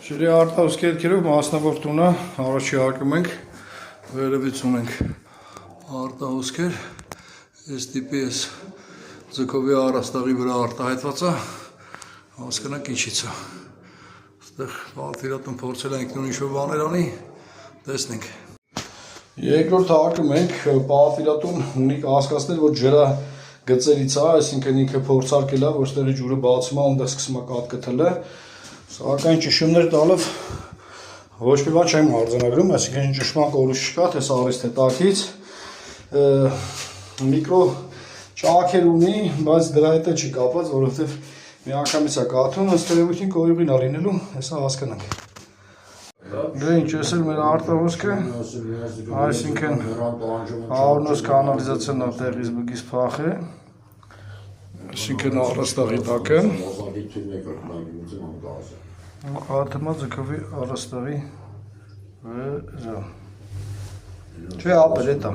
Ջրի արտահոսքերով մասնավոր տունը առաջի հարկում ենք, վերևից ունենք արտահոսքեր, այս տիպի ես ձգովի առաստաղի վրա արտահայտված է, հասկանանք ինչից է, այստեղ պատվիրատուն փորձել ենք նույն ինչ-որ բաներ անի, տեսնենք։ Երկրորդ հարկում ենք, պատվիրատուն ունի հասկացնել, որ ջրը գծերից է, այսինքն ինքը փորձարկել է, որ ստեղի ջուրը բացում է, այնտեղ սկսում է կաթկթել է, սակայն ճշումներ տալով ոչ մի բան չեմ արձանագրում, այսինքն ճշման կորուս չկա, թե սարից թե տակից, միկրո ճաքեր ունի, բայց դրա հետ չի կապված, որովհետև մի անգամից է կաթում, ըստ երևույթին կոյուղին է լինելու, հեսա հասկանանք։ Դե ինչ, ես էլ մեր արտահոսքը, այսինքն Արնոս կանալիզացիան տեղից բգից փախ է, այսինքն առաստաղի տակը, կաթմա ձգովի առաստաղի վրա, չէ ապեր էտ է։